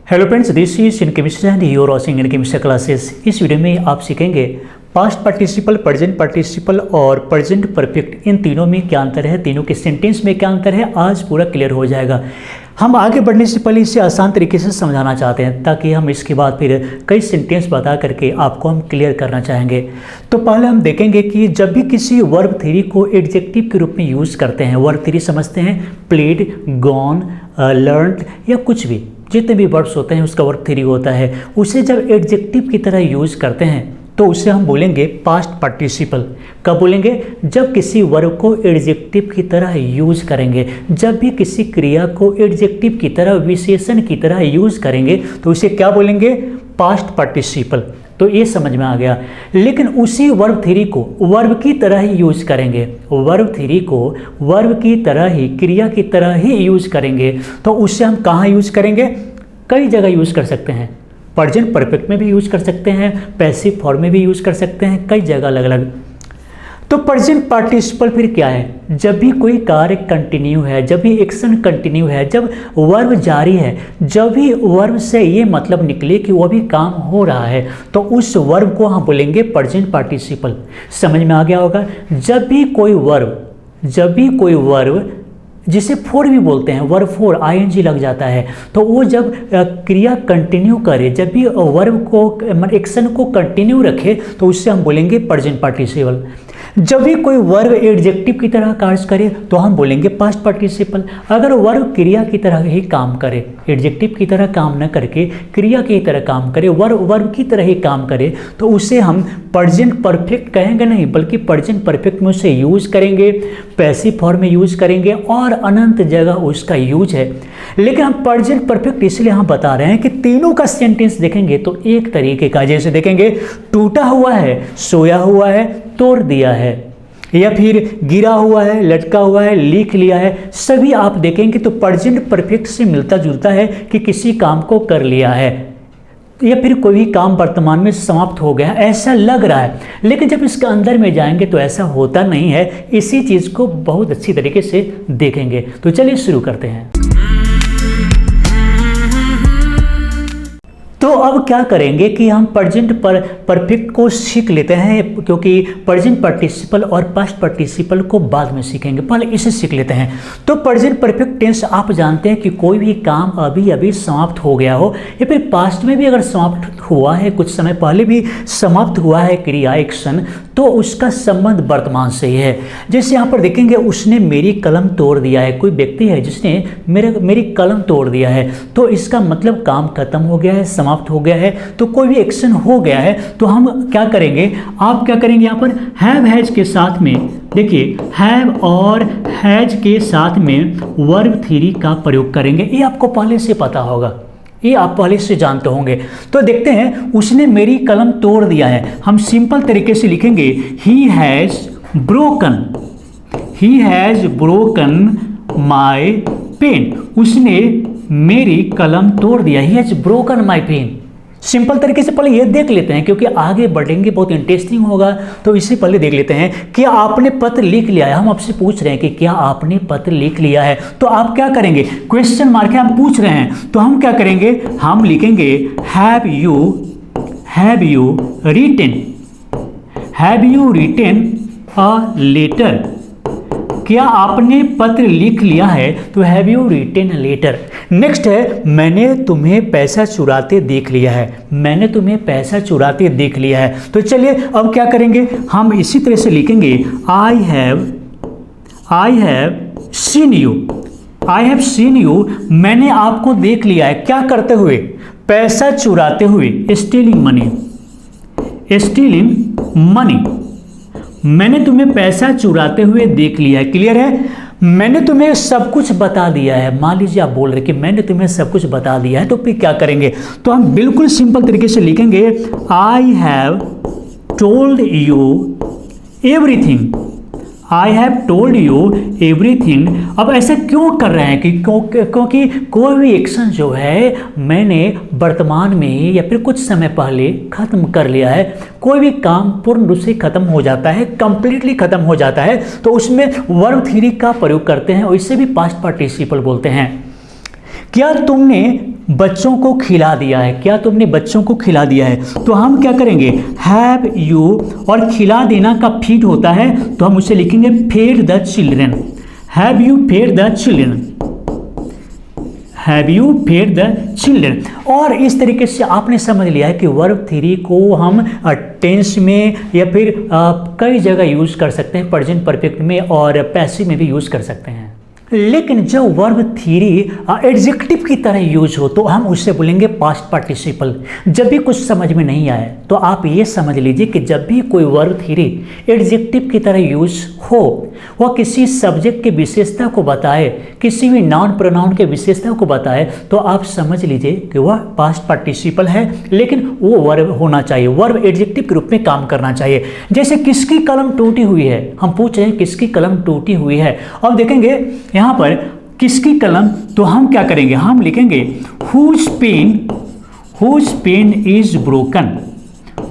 Hello friends, this is in chemistry and you are watching in chemistry classes. इस video में आप सीखेंगे past participle, present participle और present perfect, इन तीनों में क्या अंतर है, तीनों के सेंटेंस में क्या अंतर है, आज पूरा क्लियर हो जाएगा। हम आगे बढ़ने से पहले इसे आसान तरीके से समझाना चाहते हैं ताकि हम इसके बाद फिर कई सेंटेंस बता करके आपको हम क्लियर करना चाहेंगे। तो पहले हम देखेंगे कि जब भी किसी वर्ब थ्री को एडजेक्टिव के रूप में यूज़ करते हैं, वर्ब थ्री समझते हैं, प्लेड, गॉन, लर्नड या कुछ भी जितने भी वर्ब्स होते हैं उसका वर्ब थ्री होता है। उसे जब एडजेक्टिव की तरह यूज़ करते हैं तो उसे हम बोलेंगे पास्ट पार्टिसिपल। कब बोलेंगे? जब किसी वर्ब को एडजेक्टिव की तरह यूज करेंगे। जब भी किसी क्रिया को एडजेक्टिव की तरह, विशेषण की तरह यूज करेंगे तो उसे क्या बोलेंगे? Past participle. तो ये समझ में आ गया। लेकिन उसी वर्ब थ्री को वर्ब की तरह ही यूज करेंगे, वर्ब थ्री को वर्ब की तरह ही, क्रिया की तरह ही यूज करेंगे तो उससे हम कहाँ यूज करेंगे? कई जगह यूज कर सकते हैं। प्रेजेंट परफेक्ट में भी यूज कर सकते हैं, पैसिव फॉर्म में भी यूज कर सकते हैं, कई जगह अलग अलग। तो प्रेजेंट पार्टिसिपल फिर क्या है? जब भी कोई कार्य कंटिन्यू है, जब भी एक्शन कंटिन्यू है, जब वर्ब जारी है, जब भी वर्ब से ये मतलब निकले कि वो भी काम हो रहा है तो उस वर्ब को हम बोलेंगे प्रेजेंट पार्टिसिपल। समझ में आ गया होगा। जब भी कोई वर्ब जिसे फोर भी बोलते हैं, वर्ब फोर आईएनजी लग जाता है, तो वो जब क्रिया कंटिन्यू करे, जब भी वर्ब को एक्शन को कंटिन्यू रखे तो उससे हम बोलेंगे प्रेजेंट पार्टिसिपल। जब भी कोई वर्ब एडजेक्टिव की तरह कार्य करे तो हम बोलेंगे पास्ट पार्टिसिपल। अगर वर्ब क्रिया की तरह ही काम करे, एडजेक्टिव की तरह काम न करके क्रिया की तरह काम करे, वर्ब की तरह ही काम करे तो उसे हम प्रेजेंट परफेक्ट कहेंगे नहीं, बल्कि प्रेजेंट परफेक्ट में उसे यूज करेंगे, पैसिव फॉर्म में यूज करेंगे और अनंत जगह उसका यूज है। लेकिन हम प्रेजेंट परफेक्ट इसलिए हम बता रहे हैं कि तीनों का सेंटेंस देखेंगे तो एक तरीके का, जैसे देखेंगे टूटा हुआ है, सोया हुआ है, तोड़ दिया है, या फिर गिरा हुआ है, लटका हुआ है, लिख लिया है, सभी आप देखेंगे तो प्रेजेंट परफेक्ट से मिलता जुलता है कि किसी काम को कर लिया है या फिर कोई भी काम वर्तमान में समाप्त हो गया, ऐसा लग रहा है। लेकिन जब इसके अंदर में जाएंगे तो ऐसा होता नहीं है। इसी चीज़ को बहुत अच्छी तरीके से देखेंगे। तो चलिए शुरू करते हैं। तो अब क्या करेंगे कि हम प्रेजेंट परफेक्ट को सीख लेते हैं, क्योंकि प्रेजेंट पार्टिसिपल और पास्ट पार्टिसिपल को बाद में सीखेंगे, पहले इसे सीख लेते हैं। तो प्रेजेंट परफेक्ट टेंस आप जानते हैं कि कोई भी काम अभी अभी समाप्त हो गया हो या फिर पास्ट में भी अगर समाप्त हुआ है, कुछ समय पहले भी समाप्त हुआ है क्रिया, एक्शन, तो उसका संबंध वर्तमान से ही है। जैसे यहाँ पर देखेंगे उसने मेरी कलम तोड़ दिया है, कोई व्यक्ति है जिसने मेरी कलम तोड़ दिया है, तो इसका मतलब काम खत्म हो गया है, समाप्त हो गया है, तो कोई भी एक्शन हो गया है। तो हम क्या करेंगे, आप क्या करेंगे, यहाँ पर हैव हैज के साथ में, देखिए हैव और हैज के साथ में वर्ब थ्री का प्रयोग करेंगे। ये आपको पहले से पता होगा, ये आप पहले से जानते होंगे। तो देखते हैं, उसने मेरी कलम तोड़ दिया है। हम सिंपल तरीके से लिखेंगे he has broken my pen. उसने मेरी कलम तोड़ दिया, he has broken my pen. Simple तरीके से पहले ये देख लेते हैं, क्योंकि आगे बढ़ेंगे बहुत इंटरेस्टिंग होगा। तो इससे पहले देख लेते हैं कि आपने पत्र लिख लिया है। हम आपसे पूछ रहे हैं कि क्या आपने पत्र लिख लिया है, तो आप क्या करेंगे? क्वेश्चन मार्क है, हम पूछ रहे हैं तो हम क्या करेंगे? हम लिखेंगे have you written a letter. क्या आपने पत्र लिख लिया है? तो have you written a letter. Next है मैंने तुम्हें पैसा चुराते देख लिया है, मैंने तुम्हें पैसा चुराते देख लिया है। तो चलिए अब क्या करेंगे, हम इसी तरह से लिखेंगे आई हैव सीन यू, मैंने आपको देख लिया है। क्या करते हुए? पैसा चुराते हुए, स्टीलिंग मनी। मैंने तुम्हें पैसा चुराते हुए देख लिया है। क्लियर है? मैंने तुम्हें सब कुछ बता दिया है। मान लीजिए आप बोल रहे कि मैंने तुम्हें सब कुछ बता दिया है, तो फिर क्या करेंगे? तो हम बिल्कुल सिंपल तरीके से लिखेंगे I have told you everything. I have told you everything. अब ऐसा क्यों कर रहे हैं कि क्योंकि कोई भी एक्शन जो है मैंने वर्तमान में या फिर कुछ समय पहले खत्म कर लिया है। कोई भी काम पूर्ण रूप से खत्म हो जाता है, कंप्लीटली खत्म हो जाता है, तो उसमें वर्ब थ्री का प्रयोग करते हैं और इसे भी पास्ट पार्टिसिपल बोलते हैं। क्या तुमने बच्चों को खिला दिया है, क्या तुमने बच्चों को खिला दिया है। तो हम क्या करेंगे, हैव यू, और खिला देना का फीड होता है तो हम उसे लिखेंगे fed the children, have you fed the children, have you fed the children. और इस तरीके से आपने समझ लिया है कि वर्ब थ्री को हम टेंस में या फिर कई जगह यूज़ कर सकते हैं, प्रेजेंट परफेक्ट में और पैसिव में भी यूज़ कर सकते हैं। लेकिन जब वर्ब थ्री एडजेक्टिव की तरह यूज हो तो हम उससे बोलेंगे पास्ट पार्टिसिपल। जब भी कुछ समझ में नहीं आए तो आप ये समझ लीजिए कि जब भी कोई वर्ब थ्री एडजेक्टिव की तरह यूज हो, वह किसी सब्जेक्ट की विशेषता को बताए, किसी भी नाउन प्रोनाउन के विशेषता को बताए, तो आप समझ लीजिए कि वह पास्ट पार्टिसिपल है, लेकिन वो वर्ब होना चाहिए, वर्ब एडजेक्टिव के रूप में काम करना चाहिए। जैसे किसकी कलम टूटी हुई है, हम पूछ रहे हैं किसकी कलम टूटी हुई है। अब देखेंगे यहाँ पर किसकी कलम, तो हम क्या करेंगे, हम लिखेंगे whose pen is broken,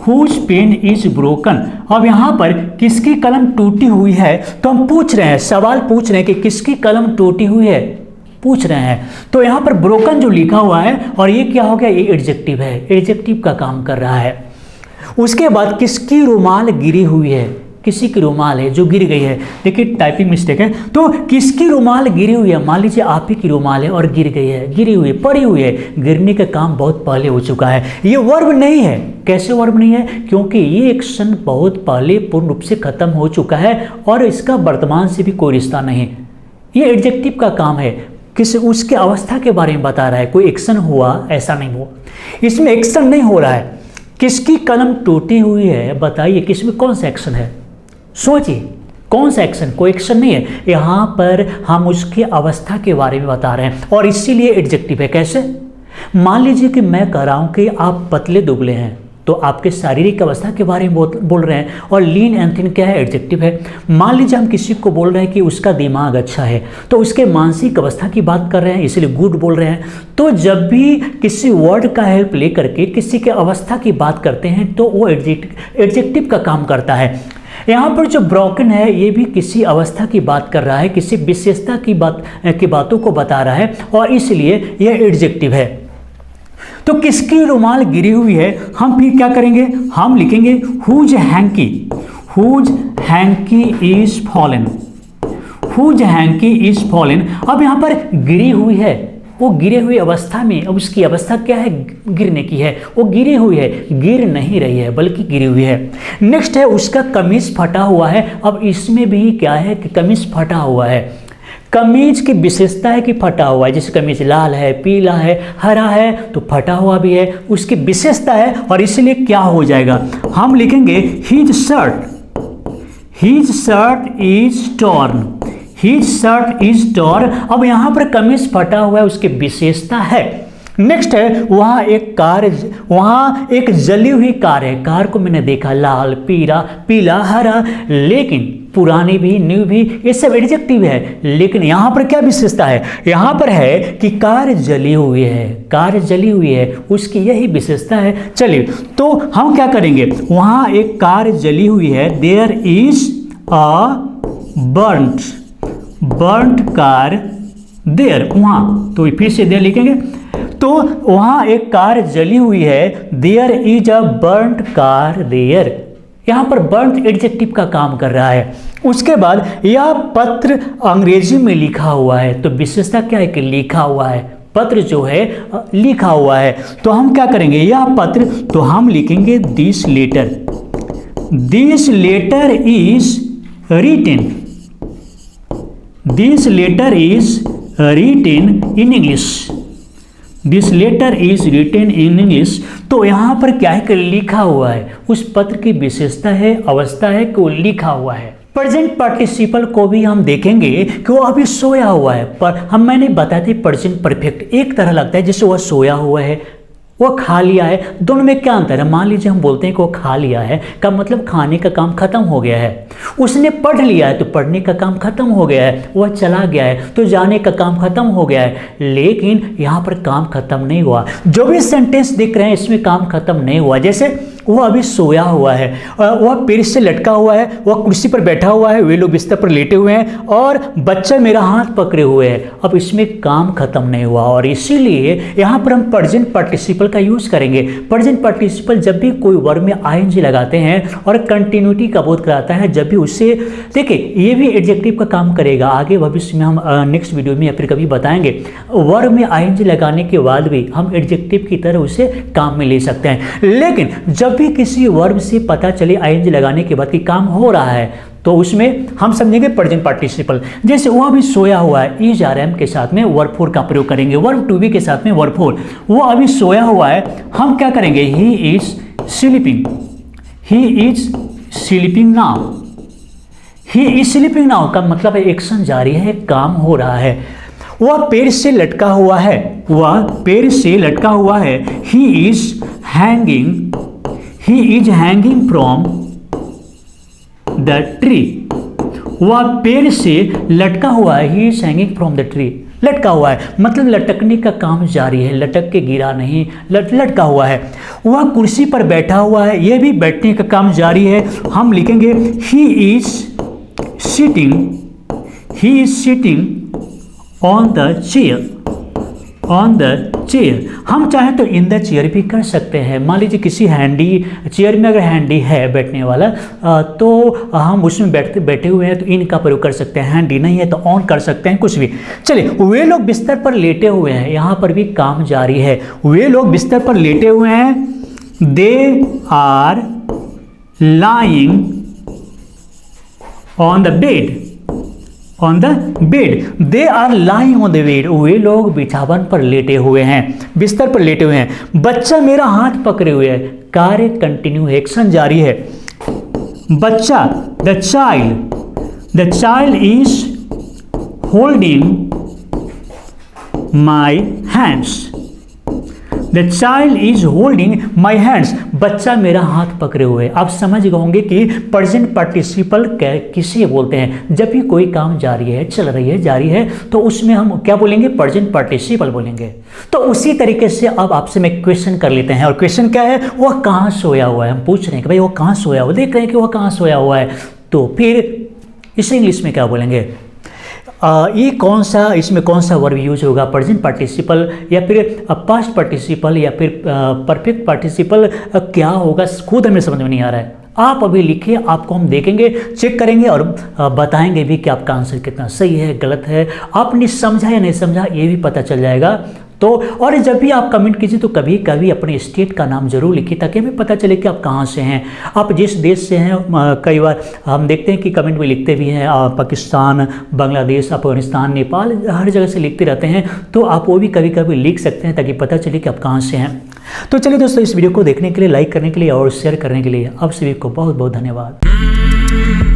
whose pen is broken। अब यहाँ पर किसकी कलम टूटी हुई है, तो हम पूछ रहे हैं, सवाल पूछ रहे हैं कि किसकी कलम टूटी हुई है, पूछ रहे हैं। तो यहाँ पर ब्रोकन जो लिखा हुआ है और ये क्या हो गया, ये एडजेक्टिव है, एडजेक्टिव का काम कर रहा है। उसके बाद किसकी रुमाल गिरी हुई है, किसी की रुमाल है जो गिर गई है, देखिए टाइपिंग मिस्टेक है। तो किसकी रुमाल गिरी हुई है, मान लीजिए आप ही की रुमाल है और गिर गई है, गिरी हुई है, पड़ी हुई है, गिरने का काम बहुत पहले हो चुका है, ये वर्ब नहीं है। कैसे वर्ब नहीं है, क्योंकि ये एक्शन बहुत पहले पूर्ण रूप से खत्म हो चुका है और इसका वर्तमान से भी कोई रिश्ता नहीं। ये एडजेक्टिव का काम है, किसी उसके अवस्था के बारे में बता रहा है, कोई एक्शन हुआ ऐसा नहीं हुआ, इसमें एक्शन नहीं हो रहा है। किसकी कलम टूटी हुई है, बताइए किसमें कौन सा एक्शन है, सोचिए कौन सा एक्शन, कोई एक्शन नहीं है। यहाँ पर हम उसकी अवस्था के बारे में बता रहे हैं और इसीलिए एडजेक्टिव है। कैसे, मान लीजिए कि मैं कह रहा हूँ कि आप पतले दुबले हैं, तो आपके शारीरिक अवस्था के बारे में बोल रहे हैं, और लीन एंड थिन क्या है, एडजेक्टिव है। मान लीजिए हम किसी को बोल रहे हैं कि उसका दिमाग अच्छा है, तो उसके मानसिक अवस्था की बात कर रहे हैं, इसलिए गुड बोल रहे हैं। तो जब भी किसी वर्ड का हेल्प लेकर के किसी के अवस्था की बात करते हैं तो वो एडजेक्टिव का काम करता है। यहाँ पर जो ब्रोकन है ये भी किसी अवस्था की बात कर रहा है, किसी विशेषता की बातों को बता रहा है और इसलिए यह एडजेक्टिव है। तो किसकी रुमाल गिरी हुई है, हम फिर क्या करेंगे, हम लिखेंगे whose hanky is fallen, whose hanky is fallen। अब यहाँ पर गिरी हुई है, वो गिरे हुई अवस्था में, अब उसकी अवस्था क्या है, गिरने की है, वो गिरी हुई है, गिर नहीं रही है बल्कि गिरी हुई है। नेक्स्ट है उसका कमीज फटा हुआ है। अब इसमें भी क्या है कि कमीज फटा हुआ है, कमीज की विशेषता है कि फटा हुआ है, जैसे कमीज लाल है, पीला है, हरा है, तो फटा हुआ भी है, उसकी विशेषता है और इसलिए क्या हो जाएगा, हम लिखेंगे his shirt is torn, his shirt is torn। अब यहाँ पर कमीज फटा हुआ है, उसकी विशेषता है। नेक्स्ट है वहाँ एक जली हुई कार है, कार को मैंने देखा लाल, पीला, हरा, लेकिन पुरानी भी, न्यू भी, ये सब एडजेक्टिव है। लेकिन यहाँ पर क्या विशेषता है, यहाँ पर है कि कार जली हुई है, कार जली हुई है, उसकी यही विशेषता है। चलिए तो हम क्या करेंगे, वहाँ एक कार जली हुई है, there is a burnt car there, वहाँ, तो फिर से देयर लिखेंगे, तो वहाँ एक कार जली हुई है, there is a burnt car there. यहाँ पर बर्न्ट एडजेक्टिव का काम कर रहा है। उसके बाद यह पत्र अंग्रेजी में लिखा हुआ है, तो विशेषता क्या है कि लिखा हुआ है, पत्र जो है लिखा हुआ है। तो हम क्या करेंगे, यह पत्र, तो हम लिखेंगे this letter is written, this letter is written in English, this letter is written in English. तो यहाँ पर क्या है कि लिखा हुआ है, उस पत्र की विशेषता है, अवस्था है कि वो लिखा हुआ है। प्रेजेंट पार्टिसिपल को भी हम देखेंगे कि वो अभी सोया हुआ है, पर मैंने बताया था प्रेजेंट परफेक्ट एक तरह लगता है जैसे वह सोया हुआ है, वो खा लिया है, दोनों में क्या अंतर है। मान लीजिए हम बोलते हैं कि वो खा लिया है का मतलब खाने का काम खत्म हो गया है, उसने पढ़ लिया है तो पढ़ने का काम खत्म हो गया है, वह चला गया है तो जाने का काम खत्म हो गया है। लेकिन यहाँ पर काम खत्म नहीं हुआ, जो भी सेंटेंस दिख रहे हैं इसमें काम खत्म नहीं हुआ। जैसे वो अभी सोया हुआ है, वह पेड़ से लटका हुआ है, वह कुर्सी पर बैठा हुआ है, वे लोग बिस्तर पर लेटे हुए हैं और बच्चा मेरा हाथ पकड़े हुए है। अब इसमें काम खत्म नहीं हुआ और इसीलिए यहाँ पर हम प्रेजेंट पार्टिसिपल का यूज करेंगे। प्रेजेंट पार्टिसिपल जब भी कोई वर्ब में आईएनजी लगाते हैं और कंटिन्यूटी का बोध कराता है, जब भी उससे देखिए ये भी एडजेक्टिव का काम करेगा। आगे भविष्य में हम नेक्स्ट वीडियो में या फिर कभी बताएंगे, वर्ब में आईएनजी लगाने के बाद भी हम एडजेक्टिव की तरह उसे काम में ले सकते हैं। लेकिन जब भी किसी वर्ब से पता चले आईएनजी लगाने के बाद कि काम हो रहा है, तो उसमें हम समझेंगे प्रेजेंट पार्टिसिपल। जैसे वह भी सोया हुआ है, इज आर एम के साथ में वर्ब फोर का प्रयोग करेंगे, वर्ब टू बी के साथ में वर्ब फोर। वो अभी सोया हुआ है, हम क्या करेंगे, he is sleeping, he is sleeping now. He is sleeping now का मतलब है एक्शन जारी है, काम हो रहा है। वह पेड़ से लटका हुआ है, वह पेड़ से लटका हुआ है। He is hanging, he is hanging from the tree. वह पेड़ से लटका हुआ है, he is hanging from the tree. लटका हुआ है मतलब लटकने का काम जारी है, लटक के गिरा नहीं, लटका हुआ है। वह कुर्सी पर बैठा हुआ है, यह भी बैठने का काम जारी है। हम लिखेंगे he is sitting, he is sitting on the chair, on the chair. हम चाहें तो इन द चेयर भी कर सकते हैं। मान लीजिए किसी हैंडी चेयर में अगर हैंडी है बैठने वाला, तो हम उसमें बैठे हुए हैं तो इन का प्रयोग कर सकते हैं। हैंडी नहीं है तो ऑन कर सकते हैं, कुछ भी। चलिए, वे लोग बिस्तर पर लेटे हुए हैं, यहाँ पर भी काम जारी है। वे लोग बिस्तर पर लेटे हुए हैं। They are lying on the bed, on the bed. They are lying on the bed. वे लोग बिछावन पर लेटे हुए हैं, बिस्तर पर लेटे हुए हैं। बच्चा मेरा हाथ पकड़े हुए है, कार्य कंटिन्यू, एक्शन जारी है। बच्चा, the child is holding my hands, the child is holding my hands. बच्चा मेरा हाथ पकड़े हुए। आप समझ गए होंगे कि प्रेजेंट पार्टिसिपल किसे बोलते हैं। जब भी कोई काम जारी है, चल रही है, जारी है, तो उसमें हम क्या बोलेंगे, प्रेजेंट पार्टिसिपल बोलेंगे। तो उसी तरीके से अब आपसे मैं क्वेश्चन कर लेते हैं। और क्वेश्चन क्या है, वह कहाँ सोया हुआ है। हम पूछ रहे हैं कि भाई वो कहाँ सोया हुआ है, देख रहे हैं कि वह कहाँ सोया हुआ है। तो फिर इसे इंग्लिश में क्या बोलेंगे, ये कौन सा, इसमें कौन सा वर्ब यूज होगा, प्रेजेंट पार्टिसिपल या फिर पास्ट पार्टिसिपल या फिर परफेक्ट पार्टिसिपल, क्या होगा, खुद हमें समझ में नहीं आ रहा है। आप अभी लिखिए, आपको हम देखेंगे, चेक करेंगे और बताएंगे भी कि आपका आंसर कितना सही है, गलत है, आपने समझा या नहीं समझा, ये भी पता चल जाएगा। तो और जब भी आप कमेंट कीजिए तो कभी कभी अपने स्टेट का नाम जरूर लिखिए, ताकि हमें पता चले कि आप कहाँ से हैं, आप जिस देश से हैं। कई बार हम देखते हैं कि कमेंट में लिखते भी हैं पाकिस्तान, बांग्लादेश, अफगानिस्तान, नेपाल, हर जगह से लिखते रहते हैं। तो आप वो भी कभी कभी लिख सकते हैं ताकि पता चले कि आप कहाँ से हैं। तो चलिए दोस्तों, इस वीडियो को देखने के लिए, लाइक करने के लिए और शेयर करने के लिए आप सभी को बहुत बहुत धन्यवाद।